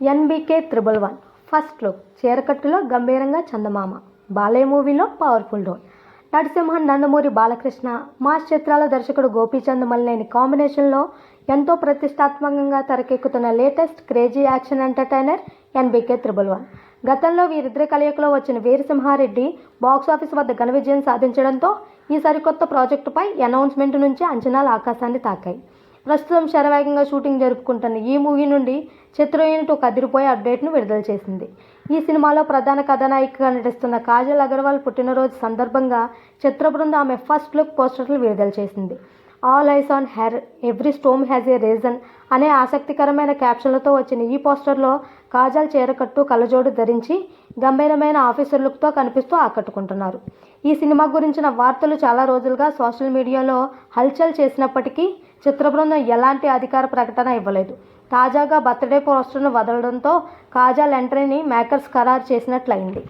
NBK 111 first look చీరకట్టులో గంభీరంగా చందమామ బాలయ్య మూవీలో powerful role Narasimhan Nandamuri Balakrishna mass చిత్రాల దర్శకుడు గోపీచంద్ మల్లేని కాంబినేషన్లో ఎంతో ప్రతిష్టాత్మకంగా తెరకెక్కుతున్న latest crazy action entertainer NBK 111 గతంలో వీరిద్దరి కలయికలో వచ్చిన వీరసింహారెడ్డి బాక్సాఫీస్ వద్ద ఘన విజయం సాధించడంతో ఈ సరికొత్త ప్రాజెక్టుపై అనౌన్స్మెంట్ నుంచి అంచనాలు ఆకాశాన్ని తాకాయి. ప్రస్తుతం శరవేగంగా షూటింగ్ జరుపుకుంటున్న ఈ మూవీ నుండి చిత్ర యూనిట్ ఒక అదిరిపోయే అప్డేట్ను విడుదల చేసింది. ఈ సినిమాలో ప్రధాన కథానాయికగా నటిస్తున్న కాజల్ అగర్వాల్ పుట్టినరోజు సందర్భంగా చిత్ర బృందం ఆమె ఫస్ట్ లుక్ పోస్టర్లు విడుదల చేసింది. All eyes on her, every storm has a reason అనే ఆసక్తికరమైన క్యాప్షన్లతో వచ్చిన ఈ పోస్టర్లో కాజల్ చీరకట్టు కళ్ళజోడు ధరించి గంభీరమైన ఆఫీసర్ లుక్తో కనిపిస్తూ ఆకట్టుకుంటున్నారు. ఈ సినిమా గురించిన వార్తలు చాలా రోజులుగా సోషల్ మీడియాలో హల్చల్ చేసినప్పటికీ చిత్ర బృందం ఎలాంటి అధికార ప్రకటన ఇవ్వలేదు. తాజాగా బర్త్డే పోస్టర్ను వదలడంతో కాజల్ ఎంట్రీని మేకర్స్ ఖరారు చేసినట్లయింది.